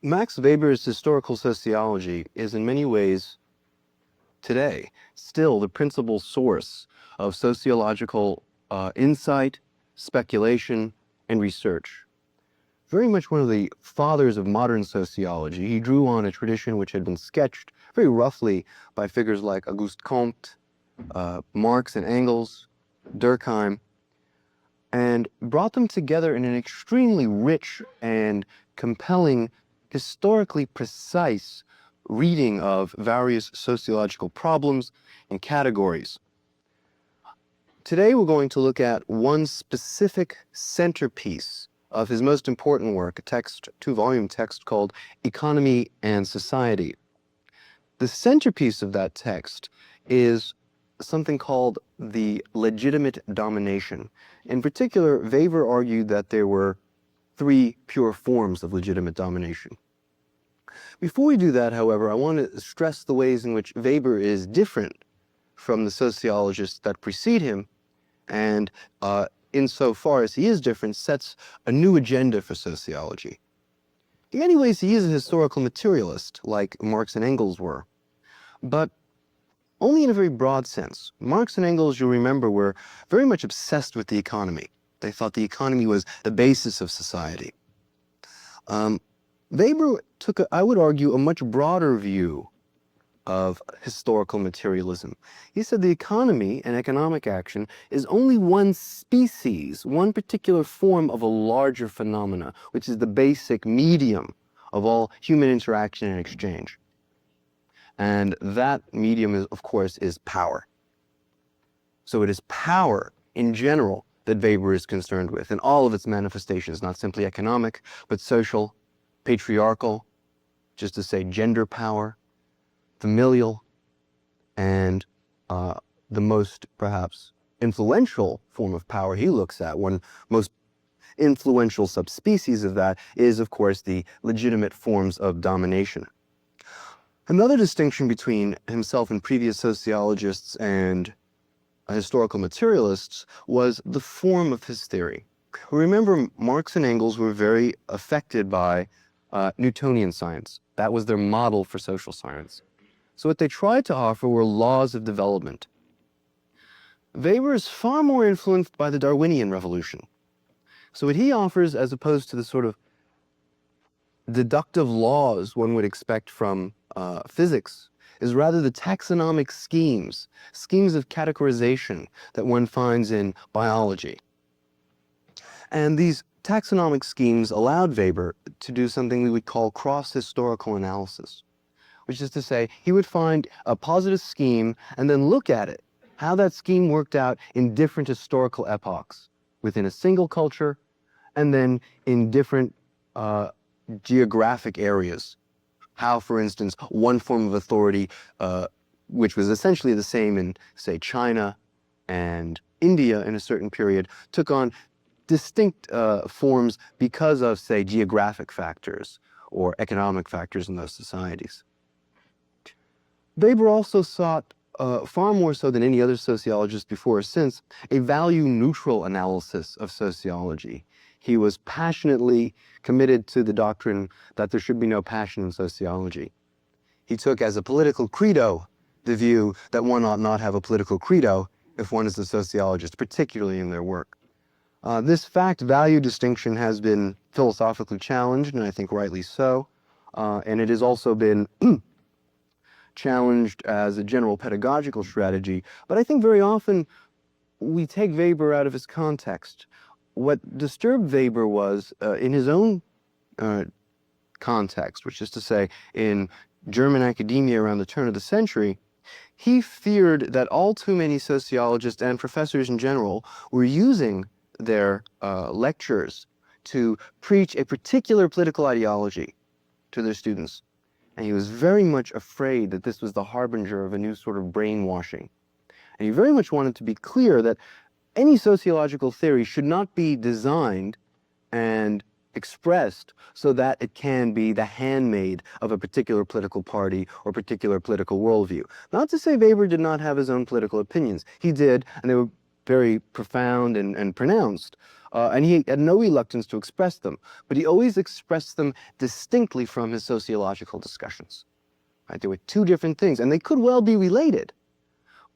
Max Weber's historical sociology is in many ways today still the principal source of sociological insight, speculation, and research. Very much one of the fathers of modern sociology, he drew on a tradition which had been sketched very roughly by figures like Auguste Comte, Marx and Engels, Durkheim, and brought them together in an extremely rich and compelling, historically precise reading of various sociological problems and categories. Today we're going to look at one specific centerpiece of his most important work, a text, two-volume text called Economy and Society. The centerpiece of that text is something called the legitimate domination. In particular, Weber argued that there were three pure forms of legitimate domination. Before we do that, however, I want to stress the ways in which Weber is different from the sociologists that precede him, and insofar as he is different, sets a new agenda for sociology. In many ways, he is a historical materialist, like Marx and Engels were, but only in a very broad sense. Marx and Engels, you'll remember, were very much obsessed with the economy. They thought the economy was the basis of society. Weber took, I would argue, a much broader view of historical materialism. He said the economy and economic action is only one species, one particular form of a larger phenomena, which is the basic medium of all human interaction and exchange. And that medium, is, of course, is power. So it is power in general that Weber is concerned with, in all of its manifestations, not simply economic, but social, patriarchal, just to say gender power, familial, and the most, perhaps, influential form of power he looks at, one most influential subspecies of that, is, of course, the legitimate forms of domination. Another distinction between himself and previous sociologists and historical materialists was the form of his theory. Remember, Marx and Engels were very affected by Newtonian science. That was their model for social science. So what they tried to offer were laws of development. Weber is far more influenced by the Darwinian revolution. So what he offers, as opposed to the sort of deductive laws one would expect from physics, is rather the taxonomic schemes of categorization that one finds in biology. And these taxonomic schemes allowed Weber to do something we would call cross-historical analysis, which is to say, he would find a positive scheme and then look at it, how that scheme worked out in different historical epochs, within a single culture, and then in different geographic areas. How, for instance, one form of authority, which was essentially the same in, say, China and India in a certain period, took on distinct forms because of, say, geographic factors or economic factors in those societies. Weber also sought, far more so than any other sociologist before or since, a value-neutral analysis of sociology. He was passionately committed to the doctrine that there should be no passion in sociology. He took as a political credo the view that one ought not have a political credo if one is a sociologist, particularly in their work. This fact-value distinction has been philosophically challenged, and I think rightly so, and it has also been challenged as a general pedagogical strategy, but I think very often we take Weber out of his context. What disturbed Weber was, in his own context, which is to say, in German academia around the turn of the century, he feared that all too many sociologists and professors in general were using their lectures to preach a particular political ideology to their students. And he was very much afraid that this was the harbinger of a new sort of brainwashing. And he very much wanted to be clear that any sociological theory should not be designed and expressed so that it can be the handmaid of a particular political party or particular political worldview. Not to say Weber did not have his own political opinions. He did, and they were very profound and pronounced. And he had no reluctance to express them, but he always expressed them distinctly from his sociological discussions. Right? There were two different things, and they could well be related.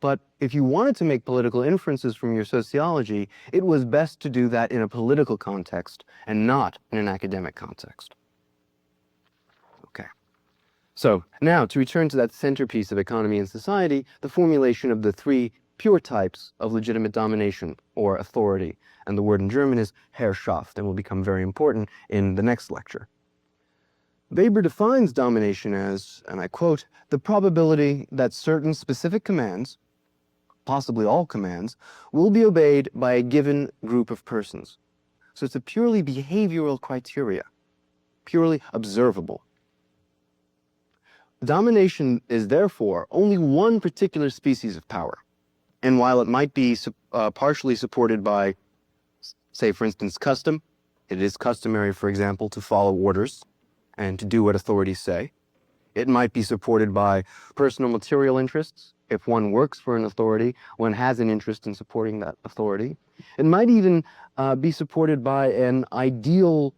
But if you wanted to make political inferences from your sociology, it was best to do that in a political context and not in an academic context. Okay. So now, to return to that centerpiece of economy and society, the formulation of the three pure types of legitimate domination or authority. And the word in German is Herrschaft, and will become very important in the next lecture. Weber defines domination as, and I quote, the probability that certain specific commands, possibly all commands, will be obeyed by a given group of persons. So it's a purely behavioral criteria, purely observable. Domination is therefore only one particular species of power. And while it might be partially supported by, say, for instance, custom, it is customary, for example, to follow orders and to do what authorities say. It might be supported by personal material interests. If one works for an authority, one has an interest in supporting that authority. It might even be supported by an ideal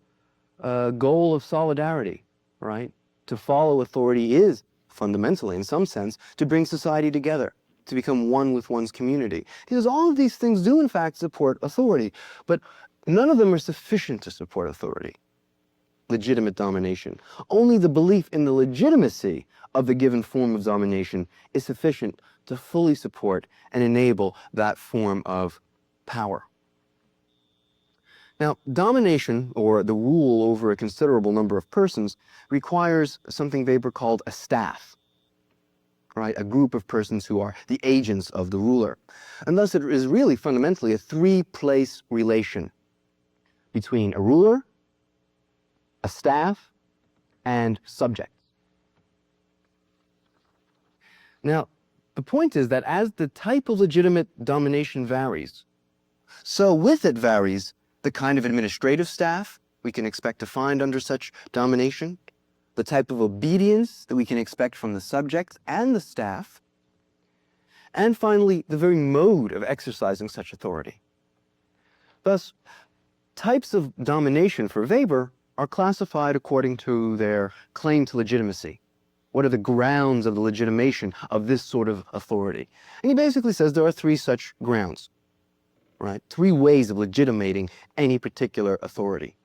goal of solidarity, right? To follow authority is fundamentally, in some sense, to bring society together, to become one with one's community. Because all of these things do, in fact, support authority, but none of them are sufficient to support authority, legitimate domination. Only the belief in the legitimacy of the given form of domination is sufficient to fully support and enable that form of power. Now, domination, or the rule over a considerable number of persons, requires something Weber called a staff, right? A group of persons who are the agents of the ruler. And thus it is really fundamentally a three-place relation between a ruler, a staff, and subjects. Now, the point is that as the type of legitimate domination varies, so with it varies the kind of administrative staff we can expect to find under such domination, the type of obedience that we can expect from the subjects and the staff, and finally, the very mode of exercising such authority. Thus, types of domination for Weber are classified according to their claim to legitimacy. What are the grounds of the legitimation of this sort of authority? And he basically says there are three such grounds, right? Three ways of legitimating any particular authority.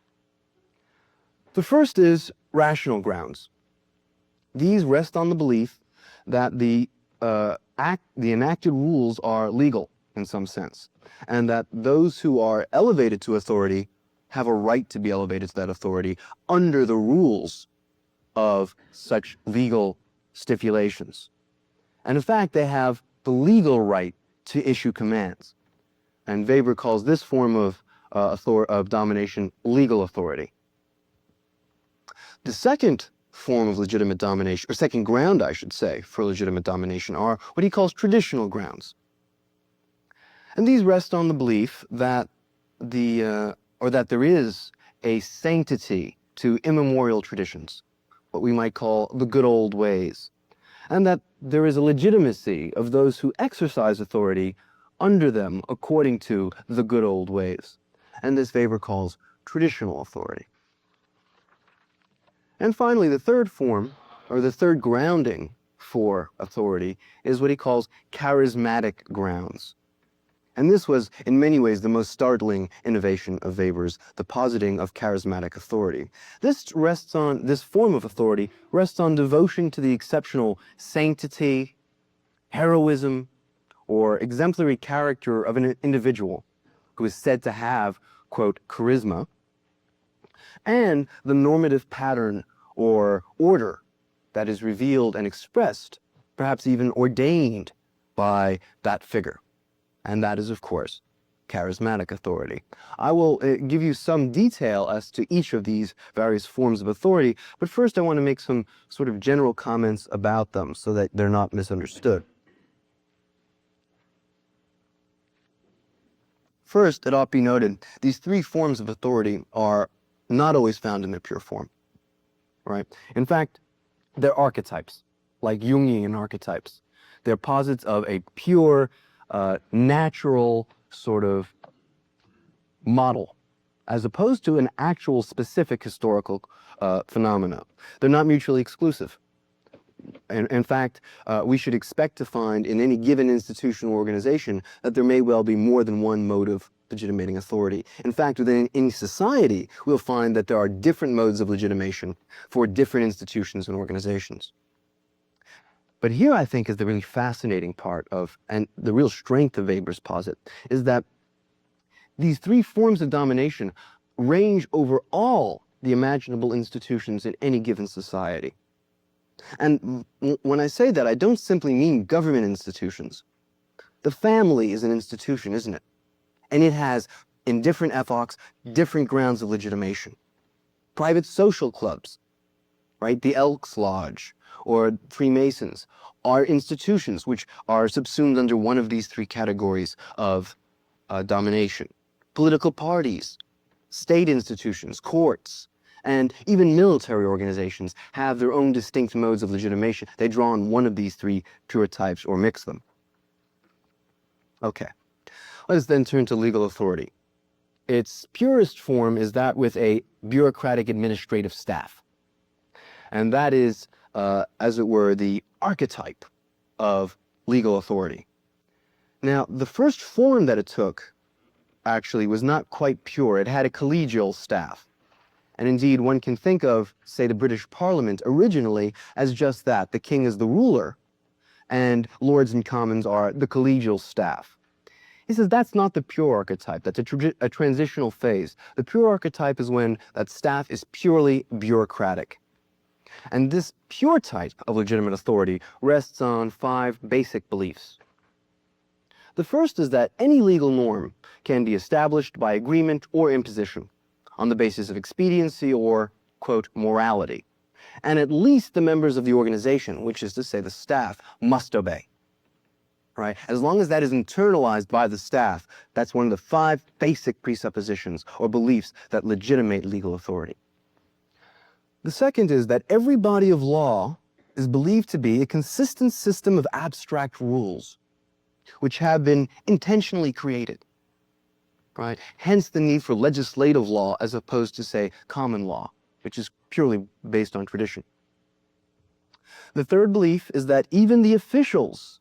The first is rational grounds. These rest on the belief that the enacted rules are legal in some sense, and that those who are elevated to authority have a right to be elevated to that authority under the rules of such legal stipulations. And in fact, they have the legal right to issue commands. And Weber calls this form of domination legal authority. The second form of legitimate domination, or second ground, I should say, for legitimate domination are what he calls traditional grounds. And these rest on the belief that that there is a sanctity to immemorial traditions, what we might call the good old ways, and that there is a legitimacy of those who exercise authority under them according to the good old ways. And this Weber calls traditional authority. And finally, the third form, or the third grounding for authority, is what he calls charismatic grounds. And this was, in many ways, the most startling innovation of Weber's, the positing of charismatic authority. This form of authority rests on devotion to the exceptional sanctity, heroism, or exemplary character of an individual who is said to have, quote, charisma, and the normative pattern or order that is revealed and expressed, perhaps even ordained by that figure. And that is, of course, charismatic authority. I will give you some detail as to each of these various forms of authority, but first I want to make some sort of general comments about them so that they're not misunderstood. First, it ought to be noted, these three forms of authority are not always found in their pure form, right? In fact, they're archetypes, like Jungian archetypes. They're posits of a pure, natural sort of model, as opposed to an actual specific historical phenomena. They're not mutually exclusive. In fact, we should expect to find in any given institutional organization that there may well be more than one mode of legitimating authority. In fact, within any society, we'll find that there are different modes of legitimation for different institutions and organizations. But here, I think, is the really fascinating part of, and the real strength of Weber's posit, is that these three forms of domination range over all the imaginable institutions in any given society. And when I say that, I don't simply mean government institutions. The family is an institution, isn't it? And it has, in different epochs, different grounds of legitimation. Private social clubs, right? The Elks Lodge or Freemasons are institutions which are subsumed under one of these three categories of domination. Political parties, state institutions, courts, and even military organizations have their own distinct modes of legitimation. They draw on one of these three pure types or mix them. Okay, let us then turn to legal authority. Its purest form is that with a bureaucratic administrative staff. And that is, as it were, the archetype of legal authority. Now, the first form that it took actually was not quite pure. It had a collegial staff. And indeed, one can think of, say, the British Parliament originally as just that. The king is the ruler, and Lords and Commons are the collegial staff. He says that's not the pure archetype. That's a transitional phase. The pure archetype is when that staff is purely bureaucratic. And this pure type of legitimate authority rests on 5 basic beliefs. The first is that any legal norm can be established by agreement or imposition on the basis of expediency or, quote, morality. And at least the members of the organization, which is to say the staff, must obey. Right? As long as that is internalized by the staff, that's one of the 5 basic presuppositions or beliefs that legitimate legal authority. The second is that every body of law is believed to be a consistent system of abstract rules, which have been intentionally created. Right? Hence the need for legislative law as opposed to, say, common law, which is purely based on tradition. The third belief is that even the officials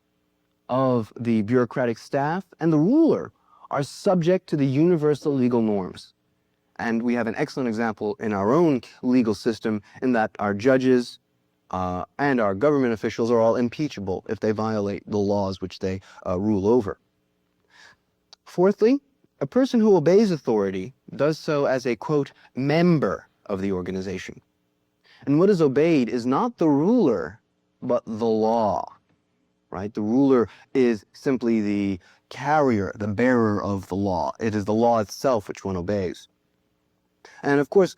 of the bureaucratic staff and the ruler are subject to the universal legal norms. And we have an excellent example in our own legal system in that our judges and our government officials are all impeachable if they violate the laws which they rule over. Fourthly, a person who obeys authority does so as a, quote, member of the organization. And what is obeyed is not the ruler, but the law, right? The ruler is simply the carrier, the bearer of the law. It is the law itself which one obeys. And of course,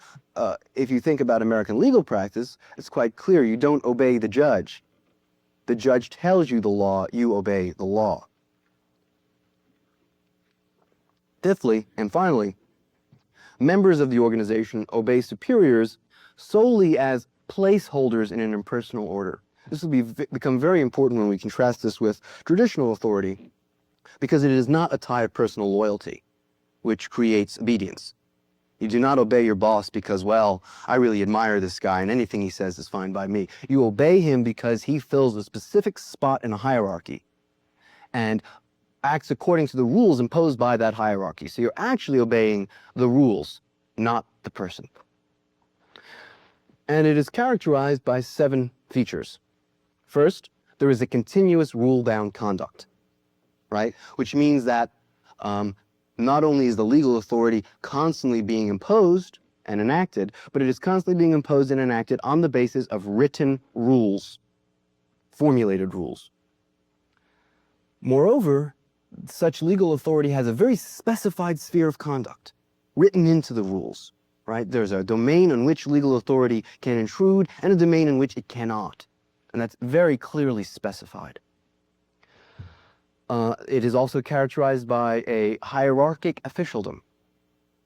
if you think about American legal practice, it's quite clear you don't obey the judge. The judge tells you the law, you obey the law. Fifthly, and finally, members of the organization obey superiors solely as placeholders in an impersonal order. This will become very important when we contrast this with traditional authority, because it is not a tie of personal loyalty, which creates obedience. You do not obey your boss because, well, I really admire this guy and anything he says is fine by me. You obey him because he fills a specific spot in a hierarchy and acts according to the rules imposed by that hierarchy. So you're actually obeying the rules, not the person. And it is characterized by 7 features. First, there is a continuous rule-bound conduct, right? Which means that not only is the legal authority constantly being imposed and enacted, but it is constantly being imposed and enacted on the basis of written rules, formulated rules. Moreover, such legal authority has a very specified sphere of conduct written into the rules, right? There's a domain on which legal authority can intrude and a domain in which it cannot. And that's very clearly specified. It is also characterized by a hierarchic officialdom,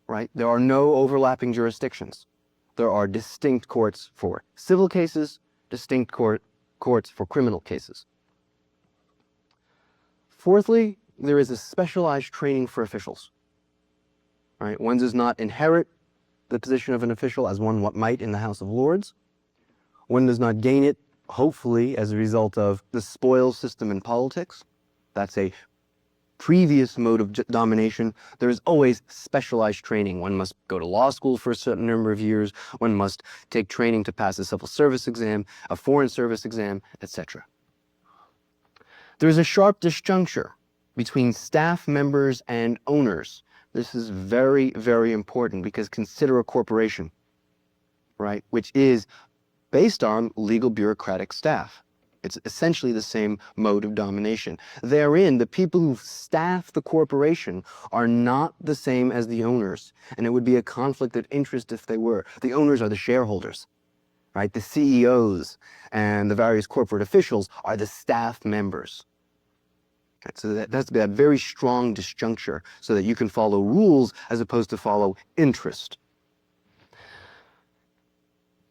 right? There are no overlapping jurisdictions. There are distinct courts for civil cases, distinct courts for criminal cases. Fourthly, there is a specialized training for officials. Right? One does not inherit the position of an official as one might in the House of Lords. One does not gain it, hopefully, as a result of the spoils system in politics. That's a previous mode of domination. There is always specialized training. One must go to law school for a certain number of years. One must take training to pass a civil service exam, a foreign service exam, etc. There is a sharp disjuncture between staff members and owners. This is very, very important because consider a corporation, right, which is based on legal bureaucratic staff. It's essentially the same mode of domination. Therein, the people who staff the corporation are not the same as the owners, and it would be a conflict of interest if they were. The owners are the shareholders, right? The CEOs and the various corporate officials are the staff members. Right? So that's that very strong disjuncture so that you can follow rules as opposed to follow interest.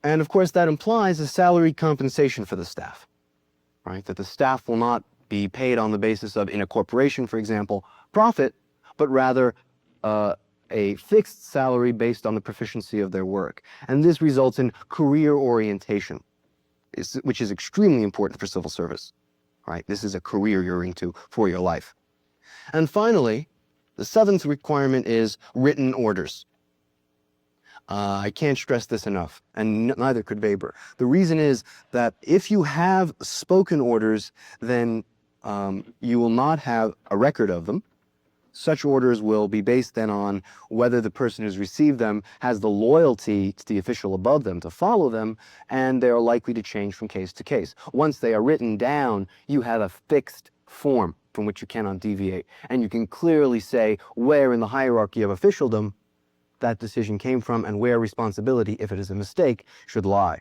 And of course, that implies a salaried compensation for the staff, right? That the staff will not be paid on the basis of, in a corporation, for example, profit, but rather a fixed salary based on the proficiency of their work. And this results in career orientation, which is extremely important for civil service, right? This is a career you're into for your life. And finally, the seventh requirement is written orders. I can't stress this enough, and neither could Weber. The reason is that if you have spoken orders, then you will not have a record of them. Such orders will be based then on whether the person who's received them has the loyalty to the official above them to follow them, and they are likely to change from case to case. Once they are written down, you have a fixed form from which you cannot deviate, and you can clearly say where in the hierarchy of officialdom that decision came from and where responsibility, if it is a mistake, should lie.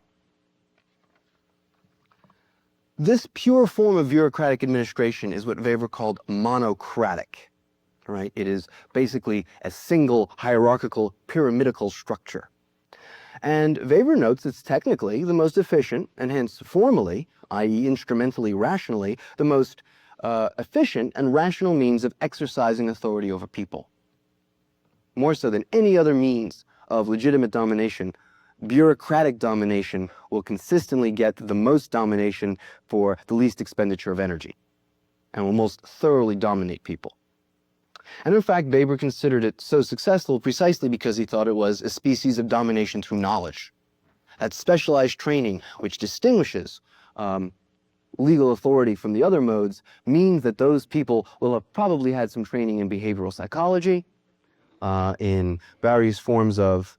This pure form of bureaucratic administration is what Weber called monocratic, right? It is basically a single hierarchical pyramidal structure. And Weber notes it's technically the most efficient and hence formally, i.e. instrumentally, rationally, the most efficient and rational means of exercising authority over people. More so than any other means of legitimate domination, bureaucratic domination will consistently get the most domination for the least expenditure of energy and will most thoroughly dominate people. And in fact, Weber considered it so successful precisely because he thought it was a species of domination through knowledge. That specialized training, which distinguishes legal authority from the other modes, means that those people will have probably had some training in behavioral psychology, in various forms of,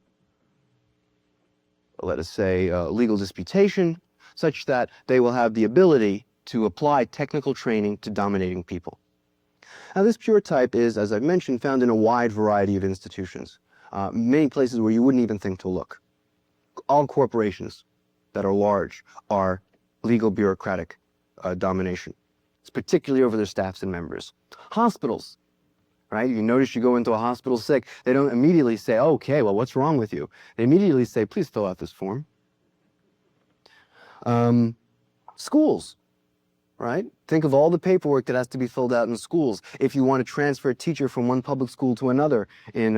let us say, legal disputation, such that they will have the ability to apply technical training to dominating people. Now, this pure type is, as I've mentioned, found in a wide variety of institutions, many places where you wouldn't even think to look. All corporations that are large are legal bureaucratic domination. It's particularly over their staffs and members. Hospitals, right? You notice you go into a hospital sick, they don't immediately say, oh, okay, well, what's wrong with you? They immediately say, please fill out this form. Schools, right? Think of all the paperwork that has to be filled out in schools. If you want to transfer a teacher from one public school to another in,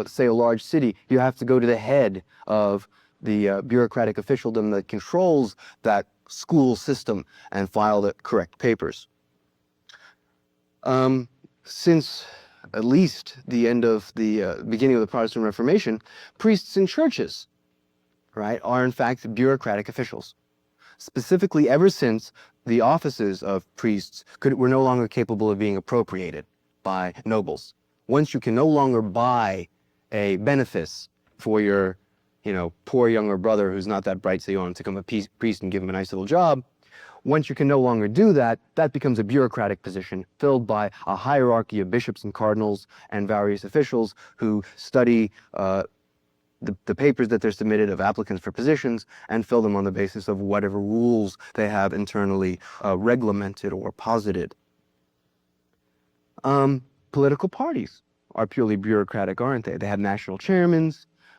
say, a large city, you have to go to the head of the bureaucratic officialdom that controls that school system and file the correct papers. Since at least the end of the beginning of the Protestant Reformation, priests in churches, right, are in fact bureaucratic officials. Specifically, ever since the offices of priests were no longer capable of being appropriated by nobles. Once you can no longer buy a benefice for your, poor younger brother who's not that bright, so you want him to become a priest and give him a nice little job, once you can no longer do that, that becomes a bureaucratic position filled by a hierarchy of bishops and cardinals and various officials who study the papers that they're submitted of applicants for positions and fill them on the basis of whatever rules they have internally regulated or posited. Political parties are purely bureaucratic, aren't they? They have national chairmen,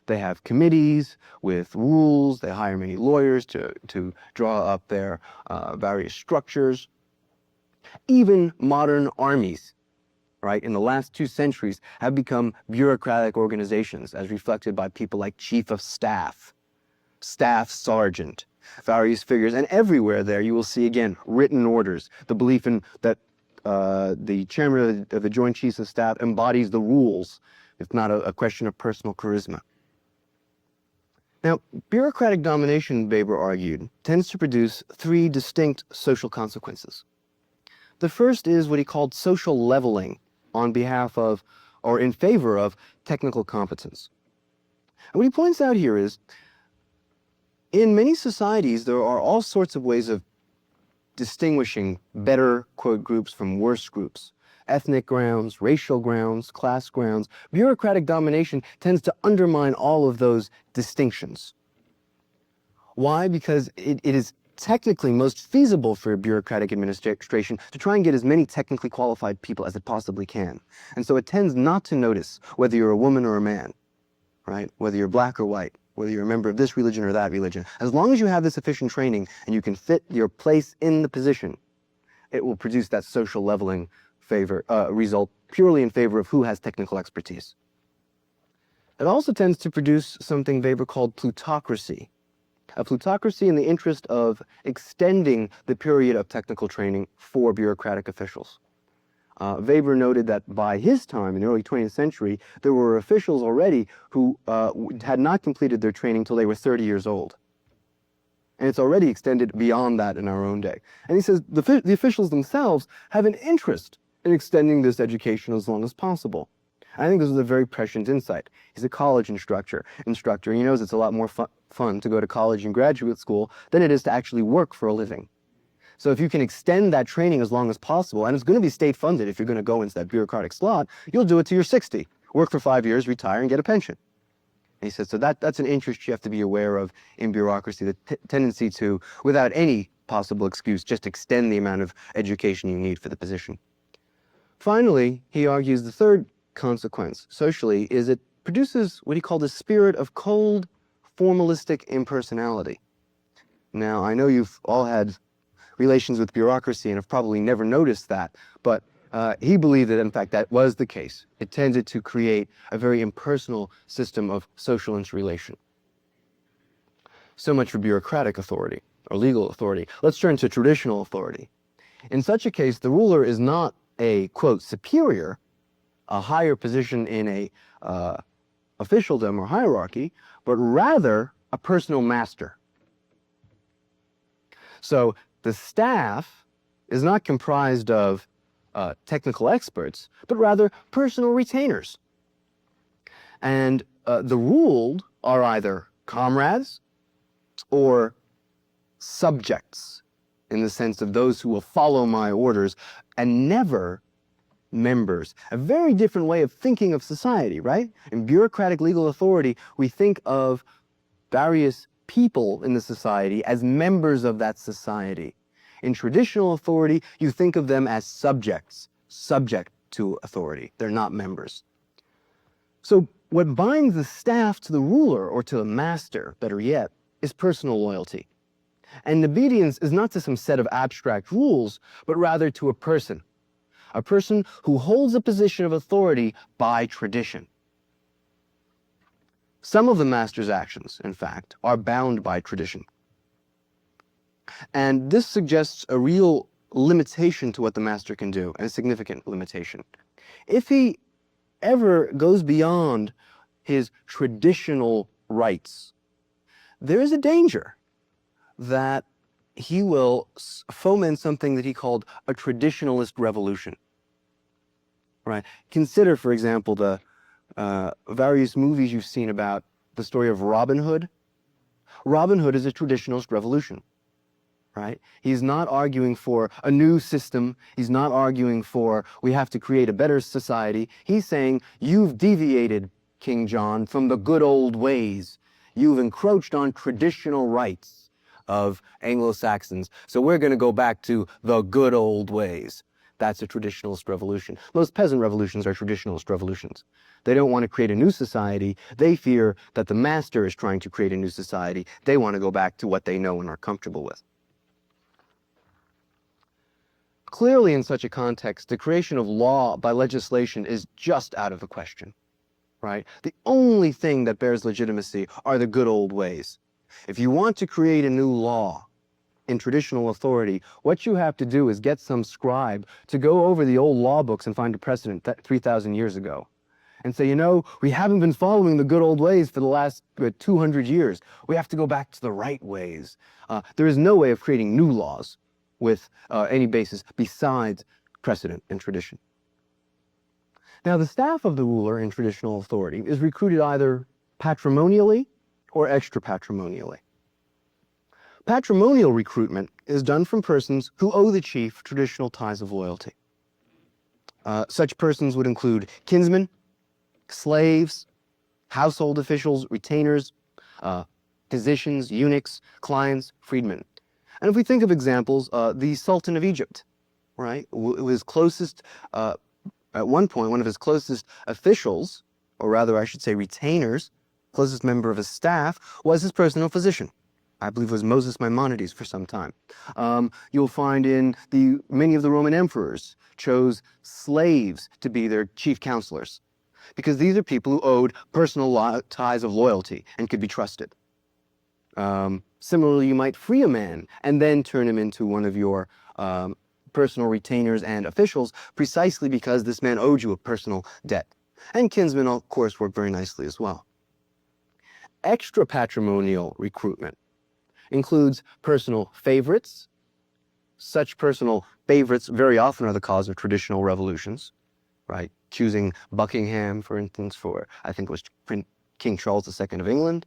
they have committees with rules, they hire many lawyers to draw up their various structures. Even modern armies right, in the last 2 centuries have become bureaucratic organizations, as reflected by people like chief of staff, staff sergeant, various figures. And everywhere there you will see, again, written orders, the belief in that the chairman of the Joint Chiefs of Staff embodies the rules. It's not a question of personal charisma. Now, bureaucratic domination, Weber argued, tends to produce 3 distinct social consequences. The first is what he called social leveling on behalf of, or in favor of, technical competence. And what he points out here is, in many societies, there are all sorts of ways of distinguishing better, quote, groups from worse groups. Ethnic grounds, racial grounds, class grounds. Bureaucratic domination tends to undermine all of those distinctions. Why? Because it is technically most feasible for a bureaucratic administration to try and get as many technically qualified people as it possibly can. And so it tends not to notice whether you're a woman or a man, right? Whether you're black or white, whether you're a member of this religion or that religion. As long as you have this sufficient training and you can fit your place in the position, it will produce that social leveling result purely in favor of who has technical expertise. It also tends to produce something Weber called plutocracy. A plutocracy in the interest of extending the period of technical training for bureaucratic officials. Weber noted that by his time, in the early 20th century, there were officials already who had not completed their training until they were 30 years old. And it's already extended beyond that in our own day. And he says the officials themselves have an interest in extending this education as long as possible. I think this is a very prescient insight. He's a college instructor. He knows it's a lot more fun to go to college and graduate school than it is to actually work for a living. So if you can extend that training as long as possible, and it's going to be state funded if you're going to go into that bureaucratic slot, you'll do it till you're 60, work for 5 years, retire, and get a pension. And he says, so that's an interest you have to be aware of in bureaucracy, the tendency to, without any possible excuse, just extend the amount of education you need for the position. Finally, he argues the third consequence, socially, is it produces what he called a spirit of cold, formalistic impersonality. Now, I know you've all had relations with bureaucracy and have probably never noticed that, but he believed that, in fact, that was the case. It tended to create a very impersonal system of social interrelation. So much for bureaucratic authority, or legal authority. Let's turn to traditional authority. In such a case, the ruler is not a, quote, superior, a higher position in a officialdom or hierarchy, but rather a personal master. So the staff is not comprised of technical experts, but rather personal retainers. And the ruled are either comrades or subjects, in the sense of those who will follow my orders, and never members. A very different way of thinking of society, right? In bureaucratic legal authority, we think of various people in the society as members of that society. In traditional authority, you think of them as subjects, subject to authority. They're not members. So what binds the staff to the ruler, or to the master, better yet, is personal loyalty. And obedience is not to some set of abstract rules, but rather to a person who holds a position of authority by tradition. Some of the master's actions, in fact, are bound by tradition. And this suggests a real limitation to what the master can do, and a significant limitation. If he ever goes beyond his traditional rights, there is a danger that he will foment something that he called a traditionalist revolution. Right? Consider, for example, the various movies you've seen about the story of Robin Hood. Robin Hood is a traditionalist revolution. Right? He's not arguing for a new system. He's not arguing for we have to create a better society. He's saying, you've deviated, King John, from the good old ways. You've encroached on traditional rights of Anglo-Saxons. So we're going to go back to the good old ways. That's a traditionalist revolution. Most peasant revolutions are traditionalist revolutions. They don't want to create a new society. They fear that the master is trying to create a new society. They want to go back to what they know and are comfortable with. Clearly, in such a context, the creation of law by legislation is just out of the question, right? The only thing that bears legitimacy are the good old ways. If you want to create a new law in traditional authority, what you have to do is get some scribe to go over the old law books and find a precedent that 3,000 years ago and say, you know, we haven't been following the good old ways for the last 200 years. We have to go back to the right ways. There is no way of creating new laws with any basis besides precedent and tradition. Now, the staff of the ruler in traditional authority is recruited either patrimonially or extra-patrimonially. Patrimonial recruitment is done from persons who owe the chief traditional ties of loyalty. Such persons would include kinsmen, slaves, household officials, retainers, physicians, eunuchs, clients, freedmen. And if we think of examples, the Sultan of Egypt, right, his closest, at one point, one of his closest officials, or rather I should say retainers, closest member of his staff, was his personal physician. I believe it was Moses Maimonides for some time. You'll find in many of the Roman emperors chose slaves to be their chief counselors, because these are people who owed personal ties of loyalty and could be trusted. Similarly, you might free a man and then turn him into one of your personal retainers and officials, precisely because this man owed you a personal debt. And kinsmen, of course, work very nicely as well. Extra-patrimonial recruitment includes personal favorites. Such personal favorites very often are the cause of traditional revolutions, right? Choosing Buckingham, for instance, for, I think it was King Charles II of England.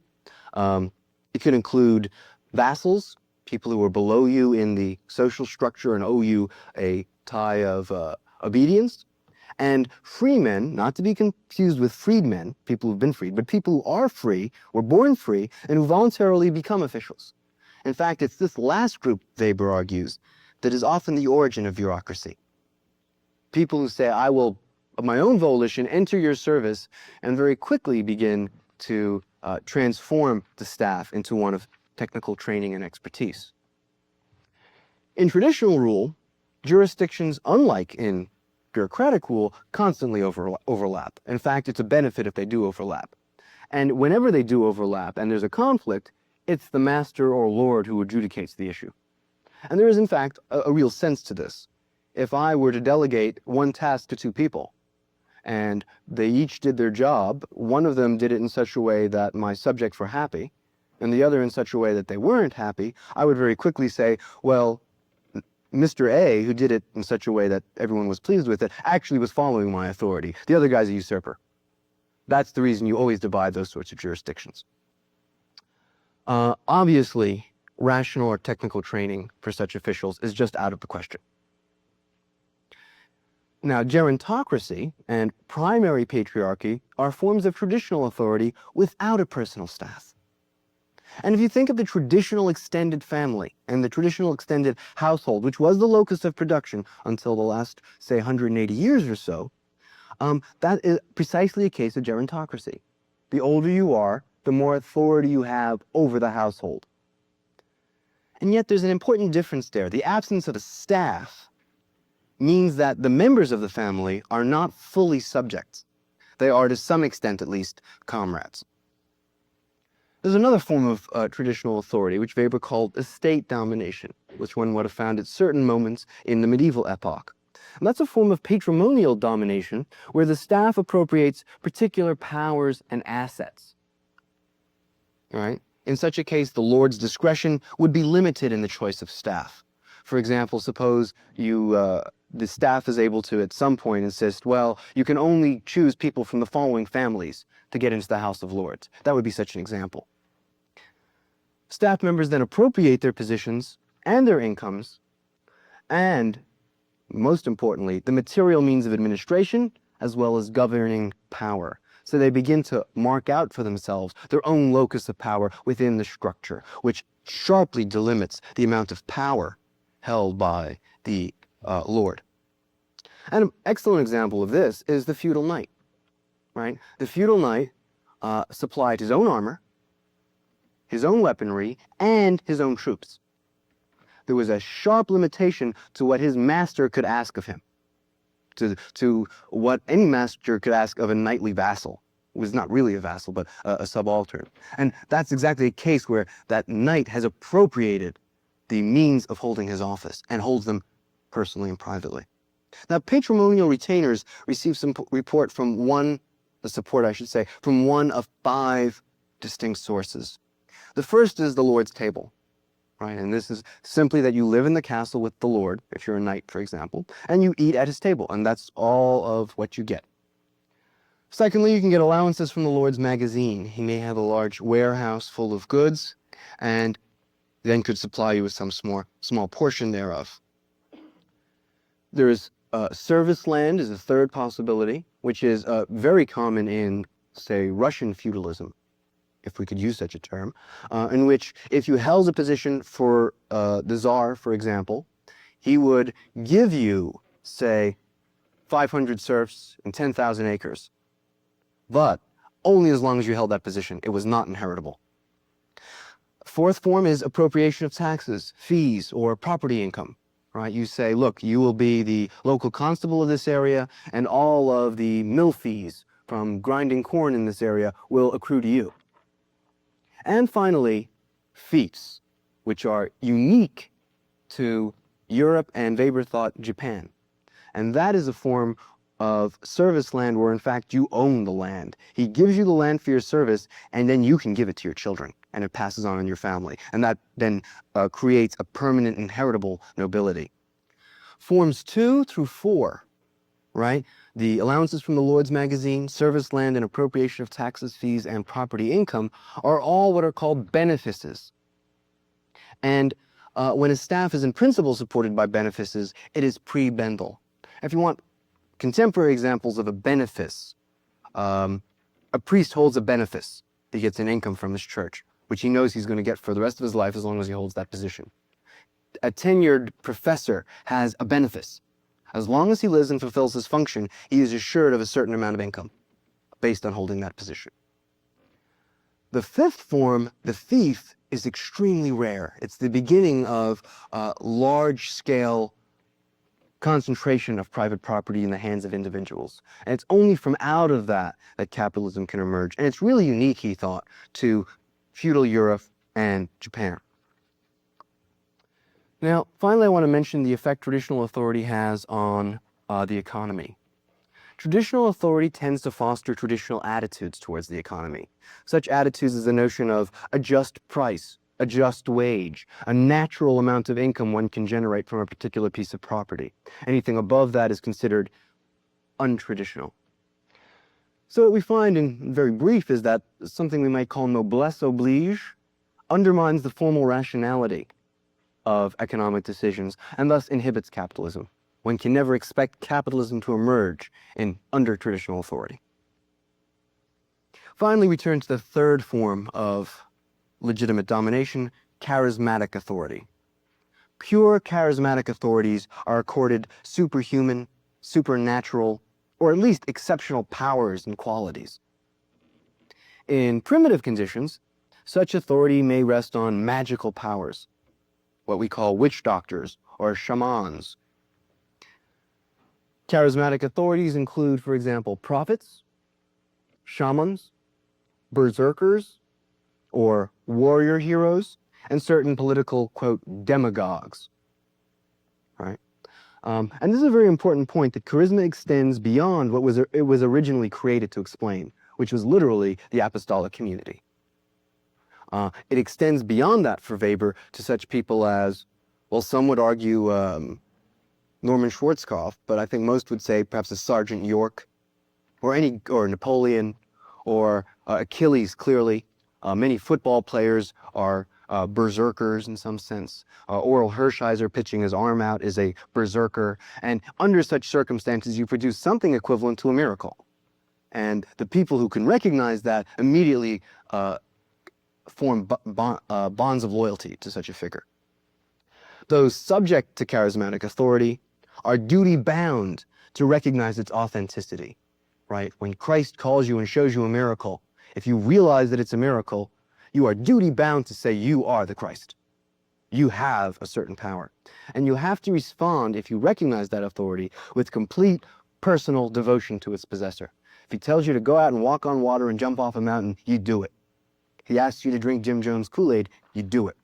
It could include vassals, people who are below you in the social structure and owe you a tie of obedience. And freemen, not to be confused with freedmen, people who've been freed, but people who are free, were born free, and who voluntarily become officials. In fact, it's this last group, Weber argues, that is often the origin of bureaucracy. People who say, I will, of my own volition, enter your service, and very quickly begin to transform the staff into one of technical training and expertise. In traditional rule, jurisdictions, unlike in bureaucratic rule, constantly overlap. In fact, it's a benefit if they do overlap. And whenever they do overlap and there's a conflict, it's the master or lord who adjudicates the issue. And there is, in fact, a real sense to this. If I were to delegate one task to two people, and they each did their job, one of them did it in such a way that my subjects were happy, and the other in such a way that they weren't happy, I would very quickly say, well, Mr. A, who did it in such a way that everyone was pleased with it, actually was following my authority. The other guy's a usurper. That's the reason you always divide those sorts of jurisdictions. Obviously, rational or technical training for such officials is just out of the question. Now, gerontocracy and primary patriarchy are forms of traditional authority without a personal staff. And if you think of the traditional extended family and the traditional extended household, which was the locus of production until the last, say, 180 years or so, that is precisely a case of gerontocracy. The older you are, the more authority you have over the household. And yet there's an important difference there. The absence of a staff means that the members of the family are not fully subjects. They are, to some extent at least, comrades. There's another form of traditional authority, which Weber called estate domination, which one would have found at certain moments in the medieval epoch. And that's a form of patrimonial domination, where the staff appropriates particular powers and assets. Right? In such a case, the lord's discretion would be limited in the choice of staff. For example, suppose the staff is able to, at some point, insist, well, you can only choose people from the following families to get into the House of Lords. That would be such an example. Staff members then appropriate their positions and their incomes, and, most importantly, the material means of administration, as well as governing power. So they begin to mark out for themselves their own locus of power within the structure, which sharply delimits the amount of power held by the lord. And an excellent example of this is the feudal knight, right? The feudal knight supplied his own armor, his own weaponry, and his own troops. there was a sharp limitation to what his master could ask of him, to what any master could ask of a knightly vassal. It was not really a vassal, but a subaltern. And that's exactly a case where that knight has appropriated the means of holding his office and holds them personally and privately. Now, patrimonial retainers receive support from one of 5 distinct sources. The first is the Lord's table, right? And this is simply that you live in the castle with the Lord, if you're a knight, for example, and you eat at his table, and that's all of what you get. Secondly, you can get allowances from the Lord's magazine. He may have a large warehouse full of goods, and then could supply you with some small portion thereof. There is service land is a third possibility, which is very common in, say, Russian feudalism, if we could use such a term, in which if you held a position for the Tsar, for example, he would give you, say, 500 serfs and 10,000 acres, but only as long as you held that position. It was not inheritable. Fourth form is appropriation of taxes, fees, or property income. Right? You say, look, you will be the local constable of this area, and all of the mill fees from grinding corn in this area will accrue to you. And finally, fiefs, which are unique to Europe and Weber thought Japan. And that is a form of service land where, in fact, you own the land. He gives you the land for your service, and then you can give it to your children, and it passes on in your family. And that then creates a permanent inheritable nobility. Forms 2 through 4, right? The allowances from the Lord's magazine, service land, and appropriation of taxes, fees, and property income are all what are called benefices. And when a staff is in principle supported by benefices, it is prebendal. If you want contemporary examples of a benefice, a priest holds a benefice. He gets an income from his church, which he knows he's going to get for the rest of his life as long as he holds that position. A tenured professor has a benefice. As long as he lives and fulfills his function, he is assured of a certain amount of income based on holding that position. The fifth form, the fief, is extremely rare. It's the beginning of large-scale concentration of private property in the hands of individuals. And it's only from out of that that capitalism can emerge. And it's really unique, he thought, to feudal Europe and Japan. Now, finally, I want to mention the effect traditional authority has on the economy. Traditional authority tends to foster traditional attitudes towards the economy. Such attitudes as the notion of a just price, a just wage, a natural amount of income one can generate from a particular piece of property. Anything above that is considered untraditional. So what we find, in very brief, is that something we might call noblesse oblige undermines the formal rationality of economic decisions and thus inhibits capitalism. One can never expect capitalism to emerge under traditional authority. Finally, we turn to the third form of legitimate domination, charismatic authority. Pure charismatic authorities are accorded superhuman, supernatural, or at least exceptional powers and qualities. In primitive conditions, such authority may rest on magical powers, what we call witch doctors or shamans. Charismatic authorities include, for example, prophets, shamans, berserkers, or warrior heroes, and certain political, quote, demagogues, right? And this is a very important point, that charisma extends beyond what it was originally created to explain, which was literally the apostolic community. It extends beyond that for Weber to such people as, well, some would argue Norman Schwarzkopf, but I think most would say perhaps a Sergeant York, or Napoleon, or Achilles, clearly. Many football players are berserkers in some sense. Oral Hershiser pitching his arm out is a berserker. And under such circumstances, you produce something equivalent to a miracle. And the people who can recognize that immediately form bonds of loyalty to such a figure. Those subject to charismatic authority are duty-bound to recognize its authenticity, right? When Christ calls you and shows you a miracle, if you realize that it's a miracle, you are duty-bound to say you are the Christ. You have a certain power. And you have to respond, if you recognize that authority, with complete personal devotion to its possessor. If he tells you to go out and walk on water and jump off a mountain, you do it. He asks you to drink Jim Jones' Kool-Aid, you do it.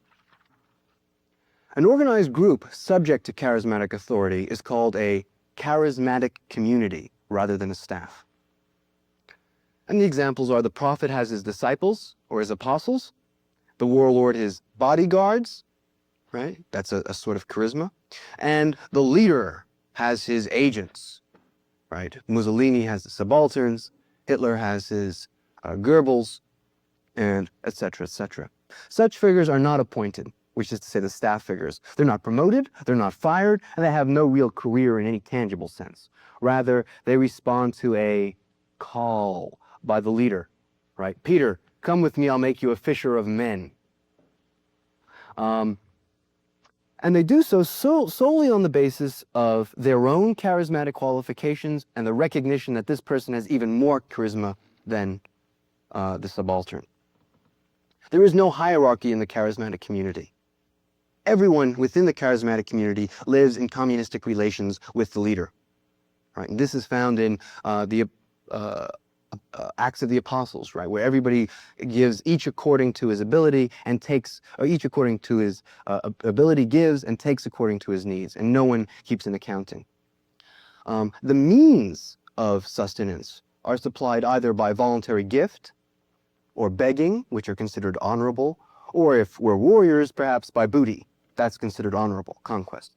An organized group subject to charismatic authority is called a charismatic community rather than a staff. And the examples are: the prophet has his disciples or his apostles, the warlord his bodyguards, right? That's a sort of charisma. And the leader has his agents, right? Mussolini has the subalterns, Hitler has his Goebbels, and etc., etc. Such figures are not appointed, which is to say the staff figures. They're not promoted, they're not fired, and they have no real career in any tangible sense. Rather, they respond to a call by the leader, right? Peter, come with me, I'll make you a fisher of men. And they do so solely on the basis of their own charismatic qualifications and the recognition that this person has even more charisma than the subaltern. There is no hierarchy in the charismatic community. Everyone within the charismatic community lives in communistic relations with the leader. Right? And this is found in the Acts of the Apostles, right, where everybody gives each according to his ability and takes, or each according to his ability gives and takes according to his needs, and no one keeps an accounting. The means of sustenance are supplied either by voluntary gift or begging, which are considered honorable, or if we're warriors, perhaps by booty. That's considered honorable, conquest.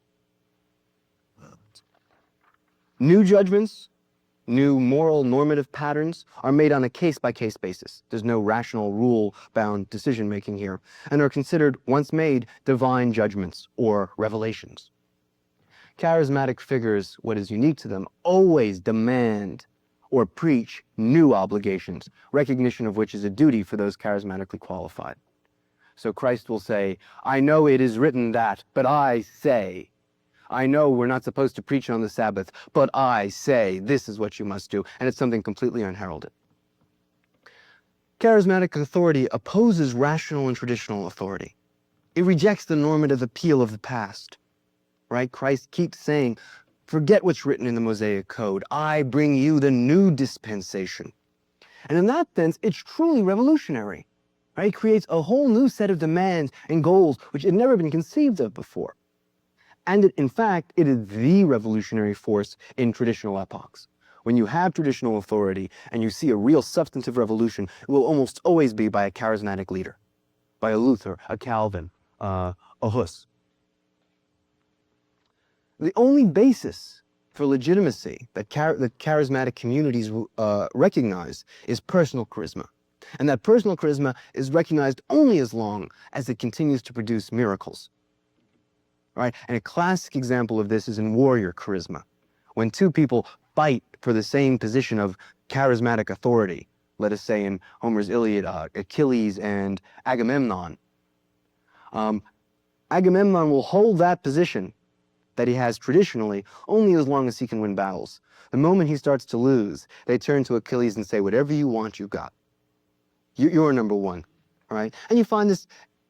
New judgments, new moral normative patterns are made on a case-by-case basis. There's no rational rule-bound decision-making here, and are considered, once made, divine judgments or revelations. Charismatic figures, what is unique to them, always demand or preach new obligations, recognition of which is a duty for those charismatically qualified. So Christ will say, I know it is written that, but I say. I know we're not supposed to preach on the Sabbath, but I say this is what you must do, and it's something completely unheralded. Charismatic authority opposes rational and traditional authority. It rejects the normative appeal of the past, right? Christ keeps saying, forget what's written in the Mosaic Code. I bring you the new dispensation. And in that sense, it's truly revolutionary, right? It creates a whole new set of demands and goals which had never been conceived of before. And in fact, it is the revolutionary force in traditional epochs. When you have traditional authority and you see a real substantive revolution, it will almost always be by a charismatic leader, by a Luther, a Calvin, a Hus. The only basis for legitimacy that charismatic communities recognize is personal charisma. And that personal charisma is recognized only as long as it continues to produce miracles. Right? And a classic example of this is in warrior charisma. When two people fight for the same position of charismatic authority, let us say in Homer's Iliad, Achilles and Agamemnon. Agamemnon will hold that position that he has traditionally only as long as he can win battles. The moment he starts to lose, they turn to Achilles and say, whatever you want, you got. You're number one, right? And you find this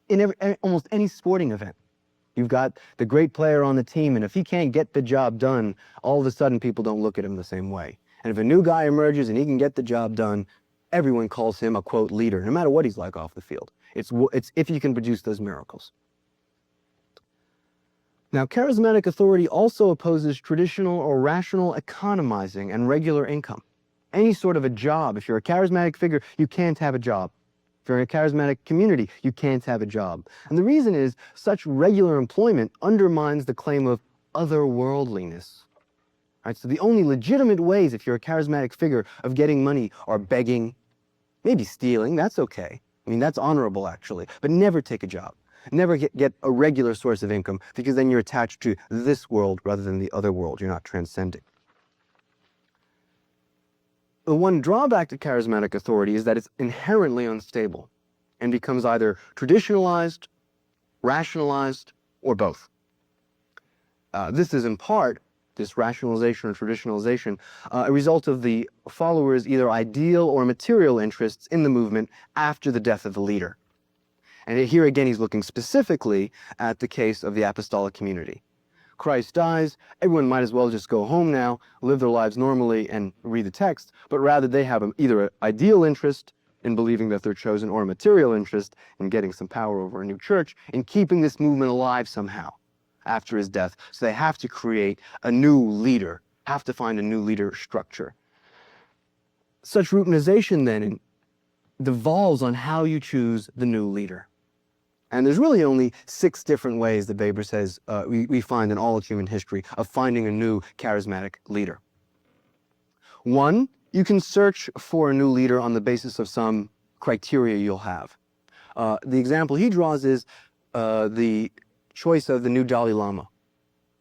in almost any sporting event. You've got the great player on the team, and if he can't get the job done, all of a sudden people don't look at him the same way. And if a new guy emerges and he can get the job done, everyone calls him a, quote, leader, no matter what he's like off the field. It's if you can produce those miracles. Now, charismatic authority also opposes traditional or rational economizing and regular income. Any sort of a job, if you're a charismatic figure, you can't have a job. If you're in a charismatic community, you can't have a job. And the reason is such regular employment undermines the claim of otherworldliness. Right? So the only legitimate ways, if you're a charismatic figure, of getting money are begging, maybe stealing, that's okay. I mean, that's honorable, actually. But never take a job. Never get a regular source of income, because then you're attached to this world rather than the other world. You're not transcending. The one drawback to charismatic authority is that it's inherently unstable and becomes either traditionalized, rationalized, or both. This is in part, this rationalization or traditionalization, a result of the followers' either ideal or material interests in the movement after the death of the leader. And here again, he's looking specifically at the case of the apostolic community. Christ dies, everyone might as well just go home now, live their lives normally, and read the text, but rather they have either an ideal interest in believing that they're chosen or a material interest in getting some power over a new church, in keeping this movement alive somehow after his death. So they have to create a new leader, have to find a new leader structure. Such routinization then devolves on how you choose the new leader. And there's really only 6 different ways that Weber says we find in all of human history of finding a new charismatic leader. 1, you can search for a new leader on the basis of some criteria you'll have. The example he draws is the choice of the new Dalai Lama.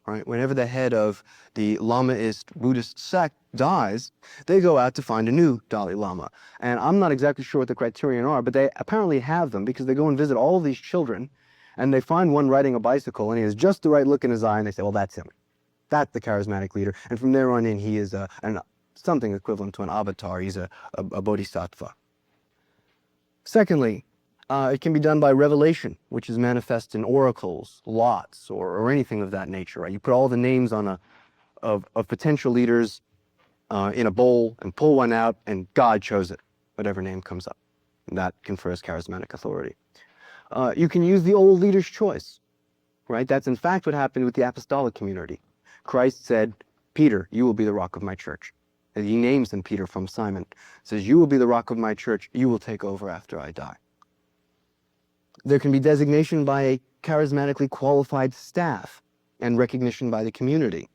Right? Whenever the head of the Lamaist Buddhist sect dies, they go out to find a new Dalai Lama. And I'm not exactly sure what the criterion are, but they apparently have them because they go and visit all of these children and they find one riding a bicycle and he has just the right look in his eye and they say, well, that's him. That's the charismatic leader. And from there on in, he is something equivalent to an avatar. He's a bodhisattva. Secondly, it can be done by revelation, which is manifest in oracles, lots, or anything of that nature. Right? You put all the names on of potential leaders in a bowl and pull one out, and God chose it, whatever name comes up. And that confers charismatic authority. You can use the old leader's choice. Right? That's in fact what happened with the apostolic community. Christ said, Peter, you will be the rock of my church. And he names him Peter from Simon. Says, you will be the rock of my church. You will take over after I die. There can be designation by a charismatically qualified staff and recognition by the community.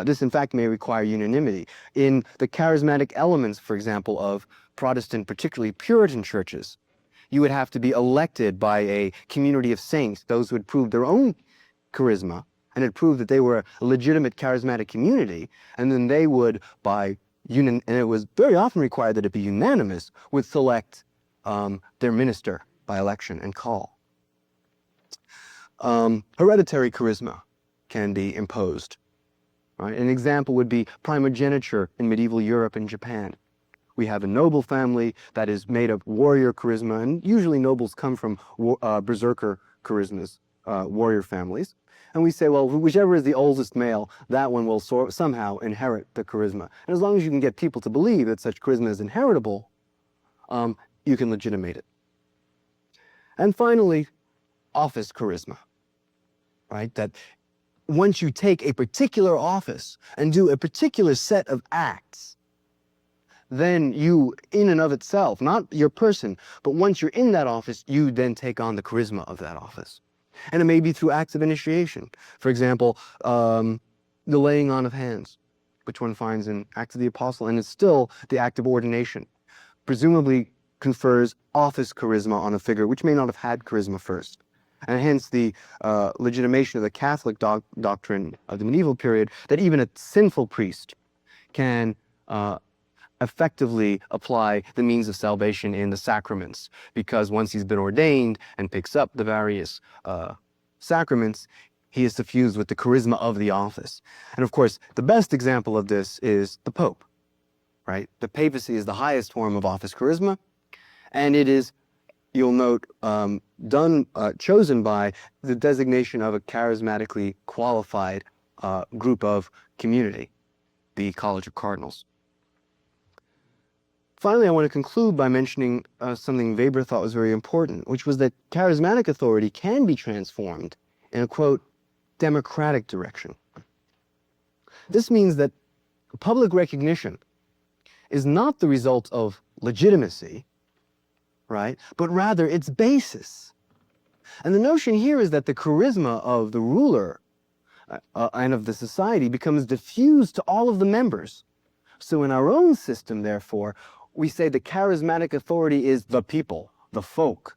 This, in fact, may require unanimity. In the charismatic elements, for example, of Protestant, particularly Puritan churches, you would have to be elected by a community of saints, those who had proved their own charisma and had proved that they were a legitimate charismatic community, and then they would, and it was very often required that it be unanimous, would select their minister by election and call. Hereditary charisma can be imposed. Right? An example would be primogeniture in medieval Europe and Japan. We have a noble family that is made of warrior charisma, and usually nobles come from berserker charismas, warrior families. And we say, well, whichever is the oldest male, that one will somehow inherit the charisma. And as long as you can get people to believe that such charisma is inheritable, you can legitimate it. And finally, office charisma, right? That once you take a particular office and do a particular set of acts, then you, in and of itself, not your person, but once you're in that office, you then take on the charisma of that office. And it may be through acts of initiation. For example, the laying on of hands, which one finds in Acts of the Apostle, and it's still the act of ordination. Presumably confers office charisma on a figure which may not have had charisma first. And hence the legitimation of the Catholic doctrine of the medieval period that even a sinful priest can effectively apply the means of salvation in the sacraments, because once he's been ordained and picks up the various sacraments, he is suffused with the charisma of the office. And of course, the best example of this is the Pope, right? The papacy is the highest form of office charisma, and it is, you'll note, chosen by the designation of a charismatically qualified group of community, the College of Cardinals. Finally, I want to conclude by mentioning something Weber thought was very important, which was that charismatic authority can be transformed in a, quote, democratic direction. This means that public recognition is not the result of legitimacy, right, but rather its basis. And the notion here is that the charisma of the ruler and of the society becomes diffused to all of the members. So in our own system, therefore, we say the charismatic authority is the people, the folk,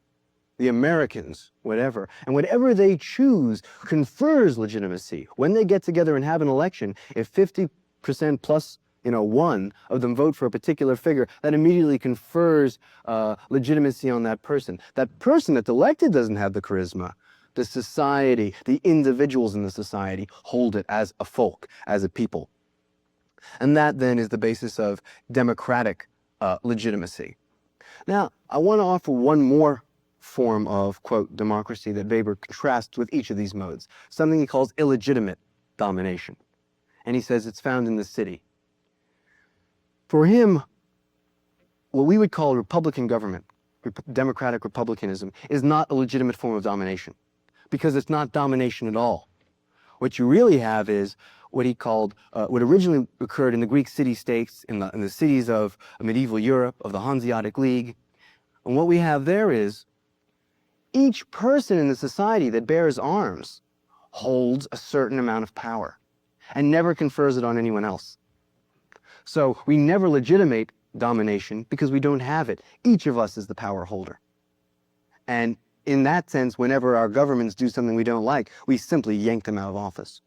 the Americans, whatever. And whatever they choose confers legitimacy. When they get together and have an election, if 50% plus one of them vote for a particular figure, that immediately confers legitimacy on that person. That person that's elected doesn't have the charisma. The society, the individuals in the society hold it as a folk, as a people. And that then is the basis of democratic legitimacy. Now, I want to offer one more form of, quote, democracy that Weber contrasts with each of these modes, something he calls illegitimate domination. And he says it's found in the city. For him, what we would call Republican government, democratic republicanism, is not a legitimate form of domination, because it's not domination at all. What you really have is what he called, what originally occurred in the Greek city-states, in the cities of medieval Europe, of the Hanseatic League. And what we have there is each person in the society that bears arms holds a certain amount of power and never confers it on anyone else. So we never legitimate domination because we don't have it. Each of us is the power holder. And in that sense, whenever our governments do something we don't like, we simply yank them out of office.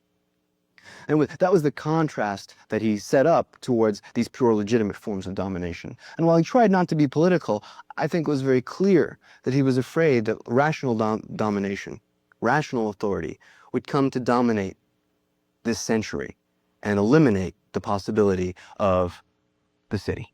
And that was the contrast that he set up towards these pure legitimate forms of domination. And while he tried not to be political, I think it was very clear that he was afraid that rational domination, rational authority, would come to dominate this century and eliminate the possibility of the city.